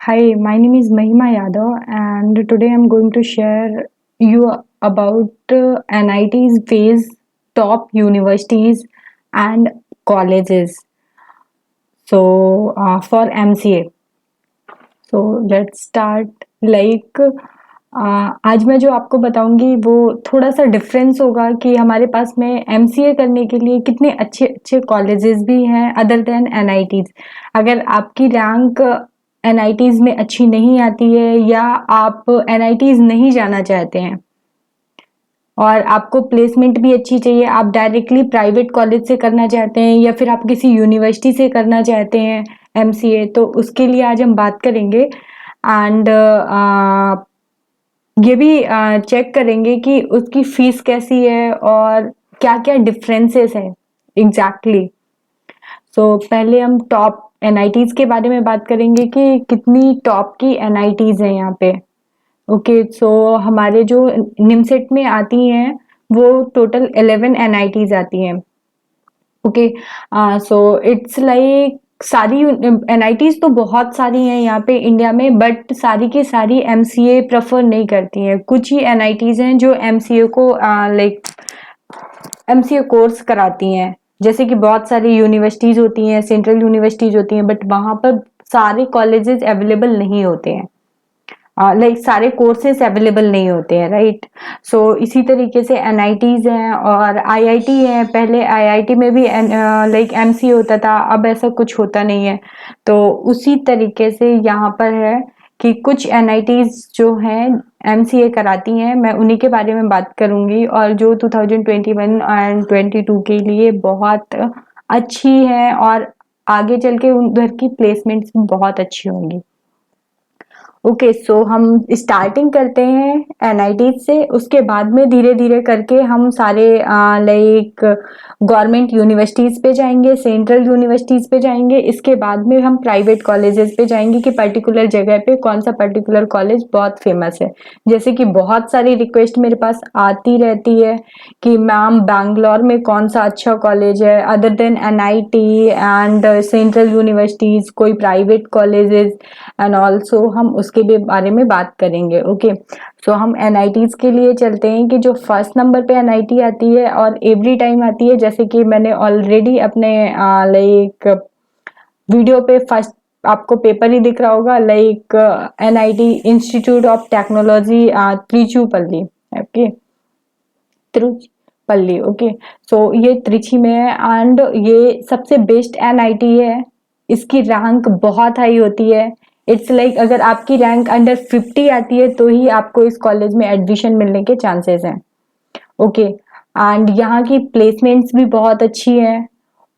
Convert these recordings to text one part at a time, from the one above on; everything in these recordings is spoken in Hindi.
Hi, my name is Mahima Yadav, and today I'm going to share you about NIT's phase, top universities and colleges. For MCA, so let's start. Like आज मैं जो आपको बताऊंगी वो थोड़ा सा डिफरेंस होगा कि हमारे पास में एमसीए करने के लिए कितने अच्छे अच्छे कॉलेजेस भी हैं अदर देन एनआईटीज। अगर आपकी रैंक एनआईटीज में अच्छी नहीं आती है या आप एनआईटीज नहीं जाना चाहते हैं और आपको प्लेसमेंट भी अच्छी चाहिए, आप डायरेक्टली प्राइवेट कॉलेज से करना चाहते हैं या फिर आप किसी यूनिवर्सिटी से करना चाहते हैं एमसीए, तो उसके लिए आज हम बात करेंगे। एंड ये भी चेक करेंगे कि उसकी फीस कैसी है और क्या क्या डिफरेंसेस है एग्जैक्टली। सो पहले हम टॉप एनआईटीज के बारे में बात करेंगे कि कितनी टॉप की एनआईटीज हैं यहाँ पे। ओके, सो हमारे जो निमसेट में आती हैं वो टोटल 11 एनआईटीज आती हैं। ओके, सो इट्स लाइक सारी एनआईटीज तो बहुत सारी हैं यहाँ पे इंडिया में, बट सारी की सारी एमसीए प्रेफर नहीं करती हैं। कुछ ही एनआईटीज हैं जो एमसीए को लाइक एमसीए कोर्स कराती हैं। जैसे कि बहुत सारी यूनिवर्सिटीज होती हैं, सेंट्रल यूनिवर्सिटीज होती हैं, बट वहां पर सारे कॉलेजेस अवेलेबल नहीं होते हैं, लाइक सारे कोर्सेज अवेलेबल नहीं होते हैं, राइट। सो इसी तरीके से एनआईटीज हैं और आईआईटी हैं। पहले आईआईटी में भी लाइक एमसीए होता था, अब ऐसा कुछ होता नहीं है। तो उसी तरीके से यहाँ पर है कि कुछ एनआईटीज जो हैं एमसीए कराती हैं, मैं उन्हीं के बारे में बात करूंगी, और जो 2021 एंड 22 के लिए बहुत अच्छी है और आगे चल के उधर की प्लेसमेंट्स बहुत अच्छी होंगी। ओके, सो हम स्टार्टिंग करते हैं एनआईटी से, उसके बाद में धीरे धीरे करके हम सारे लाइक गवर्नमेंट यूनिवर्सिटीज पे जाएंगे, सेंट्रल यूनिवर्सिटीज पे जाएंगे, इसके बाद में हम प्राइवेट कॉलेजेस पे जाएंगे कि पर्टिकुलर जगह पे कौन सा पर्टिकुलर कॉलेज बहुत फेमस है। जैसे कि बहुत सारी रिक्वेस्ट मेरे पास आती रहती है कि मैम बैंगलोर में कौन सा अच्छा कॉलेज है other than NIT and central universities, कोई प्राइवेट कॉलेजेस एंड ऑल्सो हम उसके भी बारे में बात करेंगे। ओके, सो हम एनआईटीज के लिए चलते हैं कि जो फर्स्ट नंबर पे एनआईटी आती है और एवरी टाइम आती है, जैसे कि मैंने ऑलरेडी अपने लाइक वीडियो पे फर्स्ट आपको पेपर ही दिख रहा होगा, like NIT institute of technology Trichupalli. Okay, Trichupalli. Okay, so ये त्रिची में है एंड ये सबसे बेस्ट एनआईटी है। इसकी रैंक बहुत हाई होती है। इट्स लाइक अगर आपकी रैंक अंडर 50 आती है तो ही आपको इस कॉलेज में एडमिशन मिलने के चांसेस हैं। ओके, एंड यहाँ की प्लेसमेंट्स भी बहुत अच्छी है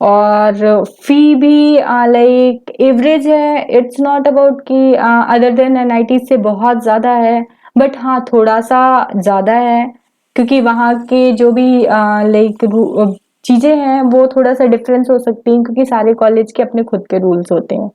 और फी भी लाइक एवरेज है। इट्स नॉट अबाउट कि अदर देन एनआईटी से बहुत ज़्यादा है, बट हाँ थोड़ा सा ज़्यादा है क्योंकि वहाँ के जो भी लाइक चीज़ें हैं वो थोड़ा सा डिफरेंस हो सकती हैं क्योंकि सारे कॉलेज के अपने खुद के रूल्स होते हैं,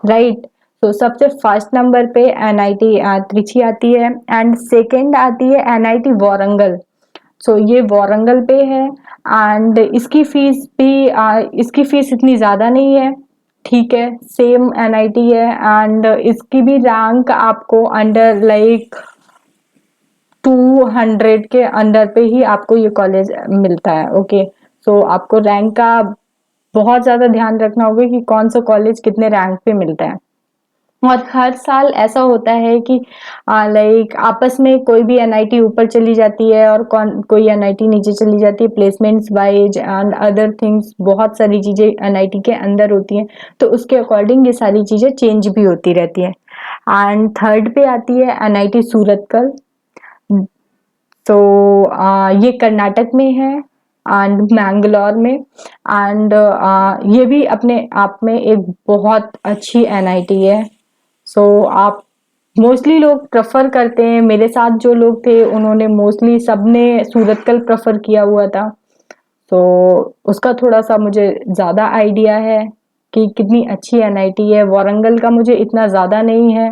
राइट। तो सबसे फर्स्ट नंबर पे एनआईटी त्रिची आती है एंड सेकंड आती है एनआईटी वारंगल। सो ये वारंगल पे है एंड इसकी फीस इतनी ज्यादा नहीं है, ठीक है, सेम एनआईटी है एंड इसकी भी रैंक आपको अंडर लाइक 200 के अंडर पे ही आपको ये कॉलेज मिलता है। ओके, सो आपको रैंक का बहुत ज्यादा ध्यान रखना होगा कि कौन सा कॉलेज कितने रैंक पे मिलता है। और हर साल ऐसा होता है कि लाइक आपस में कोई भी एनआईटी ऊपर चली जाती है और कोई एनआईटी नीचे चली जाती है, placements wise and other things, बहुत सारी चीजें एनआईटी के अंदर होती हैं, तो उसके अकॉर्डिंग ये सारी चीजें चेंज भी होती रहती है। एंड थर्ड पे आती है एनआईटी सूरतकल। तो ये कर्नाटक में है एंड मैंगलोर में एंड ये भी अपने आप में एक बहुत अच्छी एनआईटी है। सो आप मोस्टली लोग प्रेफर करते हैं, मेरे साथ जो लोग थे उन्होंने मोस्टली सबने सूरतकल प्रेफर किया हुआ था। तो उसका थोड़ा सा मुझे ज़्यादा आइडिया है कि कितनी अच्छी एनआईटी है। वारंगल का मुझे इतना ज़्यादा नहीं है,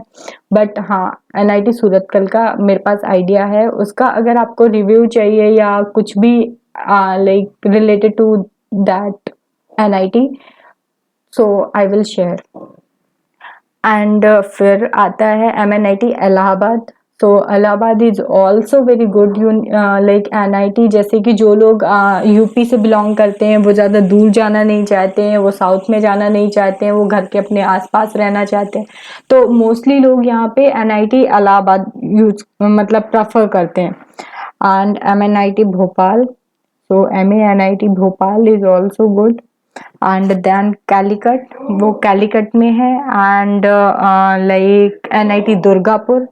बट हाँ एनआईटी सूरतकल का मेरे पास आइडिया है। उसका अगर आपको रिव्यू चाहिए या कुछ भी like related to that NIT, so I will share. And फिर आता है MNIT इलाहाबाद। तो Allahabad is also very good like NIT। जैसे कि जो लोग यूपी से बिलोंग करते हैं वो ज़्यादा दूर जाना नहीं चाहते हैं, वो साउथ में जाना नहीं चाहते हैं, वो घर के अपने आसपास रहना चाहते हैं, तो मोस्टली लोग यहाँ पे NIT इलाहाबाद यूज मतलब प्रेफर करते हैं। And MNIT Bhopal, so MANIT Bhopal is also good। And then Calicut, वो कैलीकट में है। And like NIT Durgapur,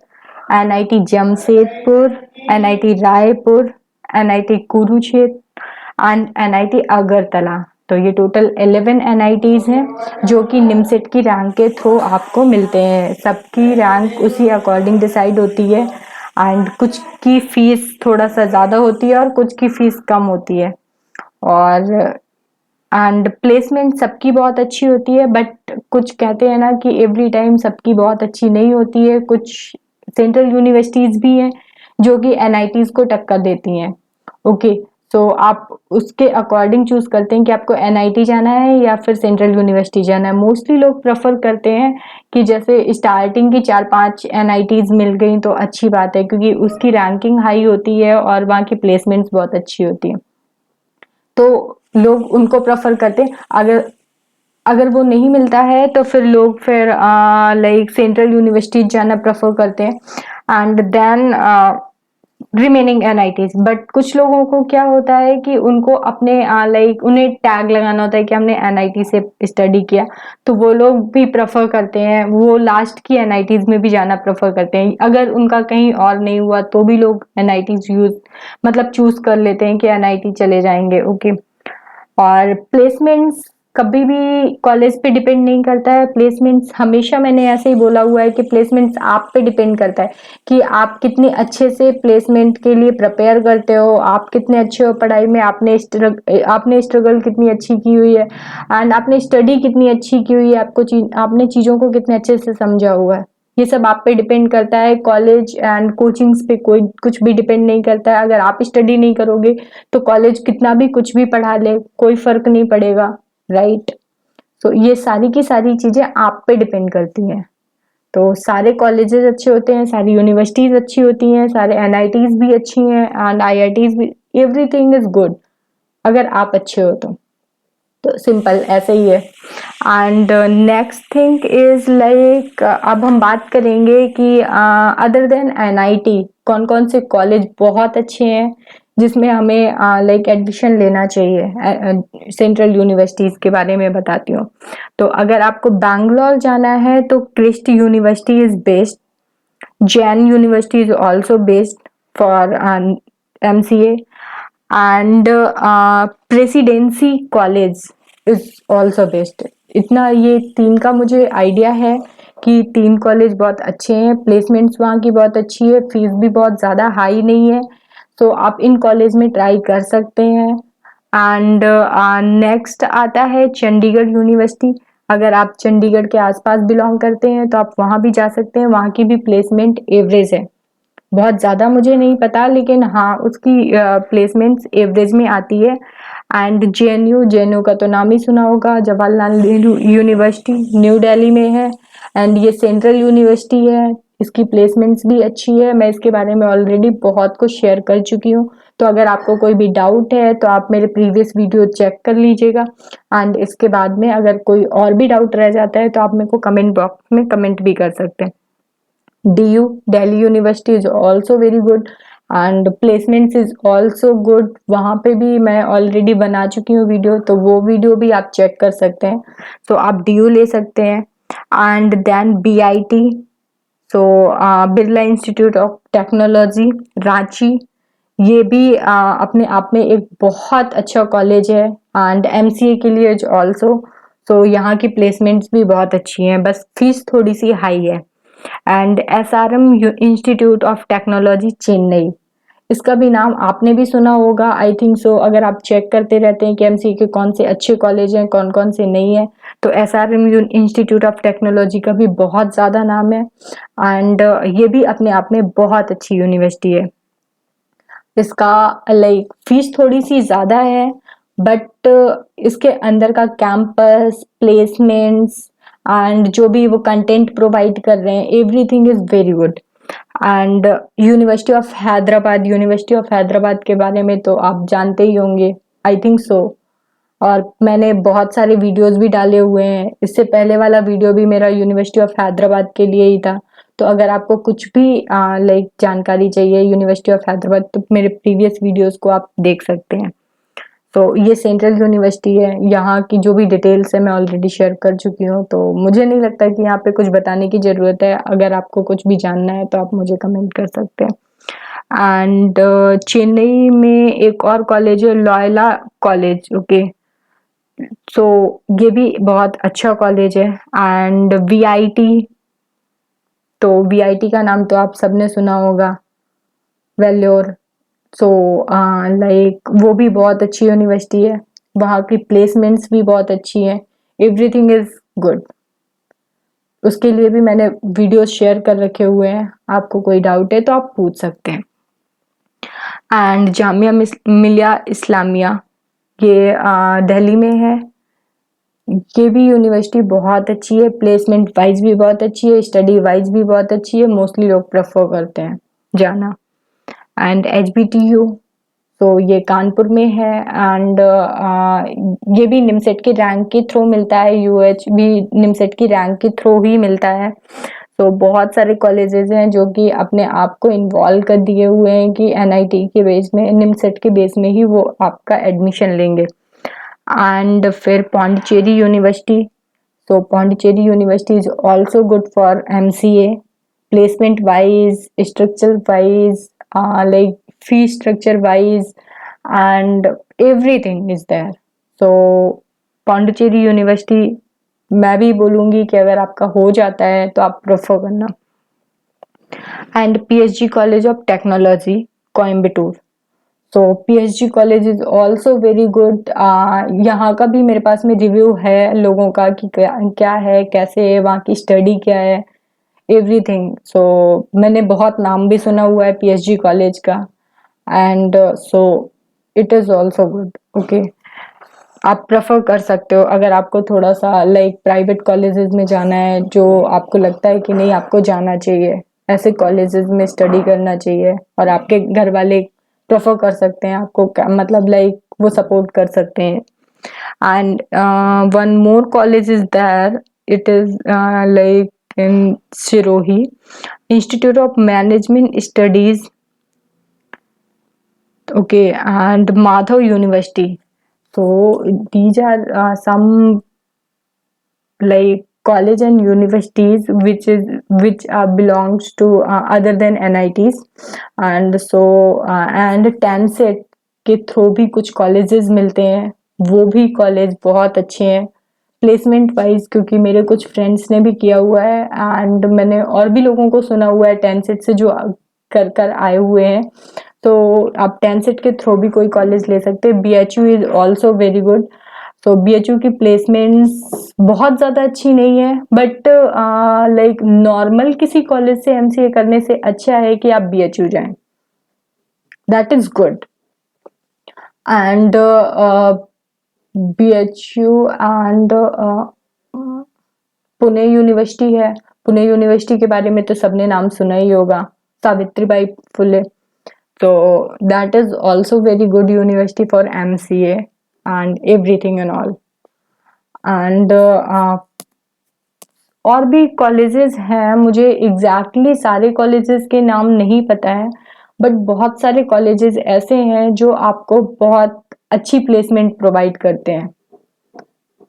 NIT Jamshedpur, NIT Raipur, NIT Kurukshetra and NIT Agartala. तो ये टोटल 11 NITs हैं जो कि निमसेट की रैंक के थ्रू आपको मिलते हैं। सबकी रैंक उसी अकॉर्डिंग डिसाइड होती है एंड कुछ की फीस थोड़ा सा ज़्यादा होती है और कुछ की फीस कम होती है। और एंड प्लेसमेंट सबकी बहुत अच्छी होती है, बट कुछ कहते हैं ना कि एवरी टाइम सबकी बहुत अच्छी नहीं होती है। कुछ सेंट्रल यूनिवर्सिटीज भी हैं जो कि NITs को टक्कर देती हैं। ओके, तो आप उसके अकॉर्डिंग चूज करते हैं कि आपको NIT जाना है या फिर सेंट्रल यूनिवर्सिटी जाना है। मोस्टली लोग प्रेफर करते हैं कि जैसे स्टार्टिंग की 4-5 NITs मिल गई तो अच्छी बात है, क्योंकि उसकी रैंकिंग हाई होती है और वहाँ की प्लेसमेंट्स बहुत अच्छी होती है, तो लोग उनको प्रेफर करते हैं। अगर अगर वो नहीं मिलता है तो फिर लोग फिर लाइक सेंट्रल यूनिवर्सिटी जाना प्रेफर करते हैं and then remaining NITs। But कुछ लोगों को क्या होता है कि उनको अपने लाइक उन्हें टैग लगाना होता है कि हमने NIT से स्टडी किया, तो वो लोग भी प्रेफर करते हैं, वो लास्ट की NITs में भी जाना प्रेफर करते हैं। अगर उनका कहीं और नहीं हुआ तो भी लोग NITs यूज मतलब चूज कर लेते हैं कि NIT चले जाएंगे। ओके, और प्लेसमेंट्स कभी भी कॉलेज पे डिपेंड नहीं करता है। प्लेसमेंट्स हमेशा मैंने ऐसे ही बोला हुआ है कि प्लेसमेंट्स आप पे डिपेंड करता है कि आप कितने अच्छे से प्लेसमेंट के लिए प्रिपेयर करते हो, आप कितने अच्छे हो पढ़ाई में, आपने स्ट्रगल कितनी अच्छी की हुई है एंड आपने स्टडी कितनी अच्छी की हुई है, आपने चीज़ों को कितने अच्छे से समझा हुआ है। ये सब आप पे डिपेंड करता है। कॉलेज एंड कोचिंग्स पे कोई कुछ भी डिपेंड नहीं करता है। अगर आप स्टडी नहीं करोगे तो कॉलेज कितना भी कुछ भी पढ़ा ले कोई फर्क नहीं पड़ेगा, राइट। तो ये सारी की सारी चीजें आप पे डिपेंड करती हैं। तो सारे कॉलेजेस अच्छे होते हैं, सारी यूनिवर्सिटीज अच्छी होती हैं, सारे NITs भी अच्छी हैं एंड IITs भी, एवरीथिंग इज गुड अगर आप अच्छे हो तो सिंपल ऐसे ही है। And next thing is like अब हम बात करेंगे कि अदर देन NIT कौन कौन से कॉलेज बहुत अच्छे हैं जिसमें हमें लाइक एडमिशन लेना चाहिए। सेंट्रल यूनिवर्सिटीज के बारे में बताती हूँ। तो अगर आपको बैंगलोर जाना है तो Christ university is best, Jain university is also best for MCA and presidency college is also best. इतना ये 3 का मुझे आइडिया है कि 3 कॉलेज बहुत अच्छे हैं, प्लेसमेंट्स वहाँ की बहुत अच्छी है, फीस भी बहुत ज़्यादा हाई नहीं है, तो आप इन कॉलेज में ट्राई कर सकते हैं। एंड नेक्स्ट आता है चंडीगढ़ यूनिवर्सिटी। अगर आप चंडीगढ़ के आसपास बिलोंग करते हैं तो आप वहाँ भी जा सकते हैं, वहाँ की भी प्लेसमेंट एवरेज है, बहुत ज़्यादा मुझे नहीं पता लेकिन हाँ उसकी प्लेसमेंट्स एवरेज में आती है। एंड JNU का तो नाम ही सुना होगा, जवाहरलाल नेहरू यूनिवर्सिटी न्यू दिल्ली में है एंड ये सेंट्रल यूनिवर्सिटी है, इसकी प्लेसमेंट्स भी अच्छी है। मैं इसके बारे में ऑलरेडी बहुत कुछ शेयर कर चुकी हूँ, तो अगर आपको कोई भी डाउट है तो आप मेरे प्रीवियस वीडियो चेक कर लीजिएगा एंड इसके बाद में अगर कोई और भी डाउट रह जाता है तो आप मेरे को कमेंट बॉक्स में कमेंट भी कर सकते हैं। DU Delhi University is also very good and placements is also good। वहाँ पे भी मैं ऑलरेडी बना चुकी हूँ वीडियो, तो वो वीडियो भी आप चेक कर सकते हैं। तो आप DU ले सकते हैं and then BIT, so Birla institute of technology Ranchi, ये भी अपने आप में एक बहुत अच्छा कॉलेज है एंड MCA के लिए ऑल्सो। सो यहाँ की प्लेसमेंट्स भी बहुत अच्छी हैं, बस फीस थोड़ी सी हाई है। And SRM institute of technology Chennai, इसका भी नाम आपने भी सुना होगा आई थिंक सो। अगर आप चेक करते रहते हैं कि MCA के कौन से अच्छे कॉलेज हैं कौन कौन से नहीं है, तो SRM इंस्टीट्यूट ऑफ टेक्नोलॉजी का भी बहुत ज़्यादा नाम है एंड ये भी अपने आप में बहुत अच्छी यूनिवर्सिटी है। इसका लाइक फीस थोड़ी सी ज़्यादा है बट इसके अंदर का कैंपस प्लेसमेंट्स एंड जो भी वो कंटेंट प्रोवाइड कर रहे हैं, everything is very good. And university of Hyderabad के बारे में तो आप जानते ही होंगे, आई थिंक सो। और मैंने बहुत सारे वीडियोस भी डाले हुए हैं, इससे पहले वाला वीडियो भी मेरा यूनिवर्सिटी ऑफ हैदराबाद के लिए ही था। तो अगर आपको कुछ भी लाइक जानकारी चाहिए यूनिवर्सिटी ऑफ हैदराबाद, तो मेरे प्रीवियस वीडियोस को आप देख सकते हैं। तो ये सेंट्रल यूनिवर्सिटी है, यहाँ की जो भी डिटेल्स है मैं ऑलरेडी शेयर कर चुकी हूँ, तो मुझे नहीं लगता कि यहाँ पे कुछ बताने की ज़रूरत है। अगर आपको कुछ भी जानना है तो आप मुझे कमेंट कर सकते हैं। एंड चेन्नई में एक और कॉलेज है, लॉयला कॉलेज, ओके। सो ये भी बहुत अच्छा कॉलेज है। एंड वीआईटी, तो वीआईटी का नाम तो आप सबने सुना होगा, वेल्योर। सो लाइक वो भी बहुत अच्छी यूनिवर्सिटी है, वहाँ की प्लेसमेंट्स भी बहुत अच्छी है, एवरीथिंग इज गुड। उसके लिए भी मैंने वीडियोस शेयर कर रखे हुए हैं, आपको कोई डाउट है तो आप पूछ सकते हैं। एंड जामिया मिलिया इस्लामिया, ये दिल्ली में है। ये भी यूनिवर्सिटी बहुत अच्छी है, प्लेसमेंट वाइज भी बहुत अच्छी है, स्टडी वाइज भी बहुत अच्छी है, मोस्टली लोग प्रेफर करते हैं जाना। एंड HBTU, तो ये कानपुर में है। एंड ये भी निमसेट के रैंक के थ्रू मिलता है, UH भी निमसेट की रैंक के थ्रू ही मिलता है। तो बहुत सारे कॉलेजेस हैं जो कि अपने आप को इन्वॉल्व कर दिए हुए हैं कि NIT के बेस में, निमसेट के बेस में ही वो आपका एडमिशन लेंगे। एंड फिर Pondicherry university, so Pondicherry University is also good for MCA, placement wise, structure wise, like fee structure wise, and everything is there. So Pondicherry University मैं भी बोलूँगी कि अगर आपका हो जाता है तो आप प्रेफर करना। And PSG college of technology, Coimbatore, तो PSG college is also very good. यहाँ का भी मेरे पास में रिव्यू है लोगों का कि क्या है, कैसे है, वहाँ की स्टडी क्या है, एवरीथिंग। सो मैंने बहुत नाम भी सुना हुआ है PSG कॉलेज का। And so it is also good, okay. आप प्रेफर कर सकते हो अगर आपको थोड़ा सा लाइक प्राइवेट कॉलेजेस में जाना है, जो आपको लगता है कि नहीं आपको जाना चाहिए, ऐसे कॉलेजेस में स्टडी करना चाहिए, और आपके घर वाले प्रेफर कर सकते हैं आपको, मतलब लाइक वो सपोर्ट कर सकते हैं। And one more college is there, it is like in Sirohi, institute of management studies, okay, and Madhav University. So these are some like college and universities which belongs to other than NITs, and so and TANSET के थ्रू भी कुछ कॉलेजेस मिलते हैं, वो भी कॉलेज बहुत अच्छे हैं प्लेसमेंट वाइज, क्योंकि मेरे कुछ फ्रेंड्स ने भी किया हुआ है एंड मैंने और भी लोगों को सुना हुआ है TANSET से जो कर कर आए हुए हैं। तो आप TANSET के थ्रू भी कोई कॉलेज ले सकते हैं। BHU is also very good. तो BHU की प्लेसमेंट्स बहुत ज़्यादा अच्छी नहीं है, बट लाइक नॉर्मल किसी कॉलेज से MCA करने से अच्छा है कि आप BHU जाएं, that is good. And BHU and Pune university है। पुणे यूनिवर्सिटी के बारे में तो सबने नाम सुना ही होगा, Savitribai Phule. So that is also very good university for MCA and everything and all. And और भी कॉलेजेस हैं, मुझे एग्जैक्टली सारे कॉलेजेस के नाम नहीं पता है, बट बहुत सारे कॉलेजेस ऐसे हैं जो आपको बहुत अच्छी प्लेसमेंट प्रोवाइड करते हैं।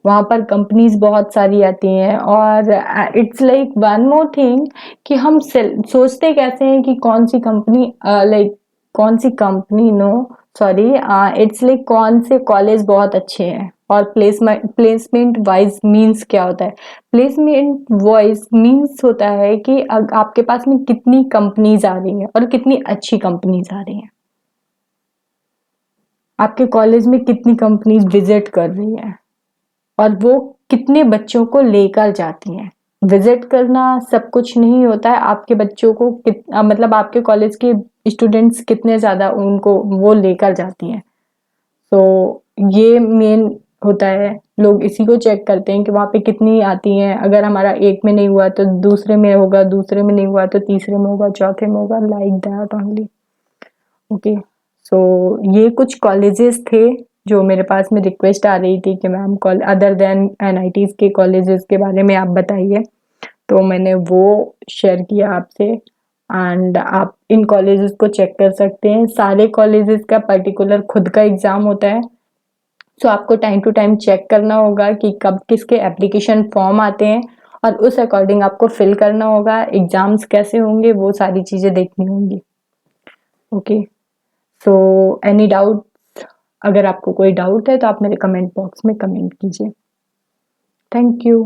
वहाँ पर कंपनीज बहुत सारी आती हैं, और it's like one more thing कि हम सोचते कैसे हैं कि कौन सी कंपनी लाइक कौन सी company no sorry it's like कौन से कॉलेज बहुत अच्छे हैं। और प्लेसमेंट वाइज मींस क्या होता है? प्लेसमेंट वाइज मींस होता है कि आपके पास में कितनी कंपनीज आ रही हैं और कितनी अच्छी कंपनीज आ रही हैं, आपके कॉलेज में कितनी कंपनीज विजिट कर रही हैं, और वो कितने बच्चों को लेकर जाती हैं। विजिट करना सब कुछ नहीं होता है, आपके बच्चों को मतलब आपके कॉलेज के स्टूडेंट्स कितने ज़्यादा उनको वो लेकर जाती हैं। तो ये मेन होता है, लोग इसी को चेक करते हैं कि वहाँ पे कितनी आती हैं। अगर हमारा एक में नहीं हुआ तो दूसरे में होगा, दूसरे में नहीं हुआ तो तीसरे में होगा, चौथे में होगा, like that only. Okay, so ये कुछ कॉलेजेस थे जो मेरे पास में रिक्वेस्ट आ रही थी कि मैम अदर देन एनआईटीज के कॉलेजेस के बारे में आप बताइए, तो मैंने वो शेयर किया आपसे। एंड आप इन कॉलेजेस को चेक कर सकते हैं। सारे कॉलेजेस का पर्टिकुलर खुद का एग्जाम होता है, सो आपको टाइम टू टाइम चेक करना होगा कि कब किसके एप्लीकेशन फॉर्म आते हैं और उस अकॉर्डिंग आपको फिल करना होगा। एग्जाम्स कैसे होंगे वो सारी चीजें देखनी होंगी। Okay, so any doubt? अगर आपको कोई डाउट है तो आप मेरे कमेंट बॉक्स में कमेंट कीजिए। Thank you.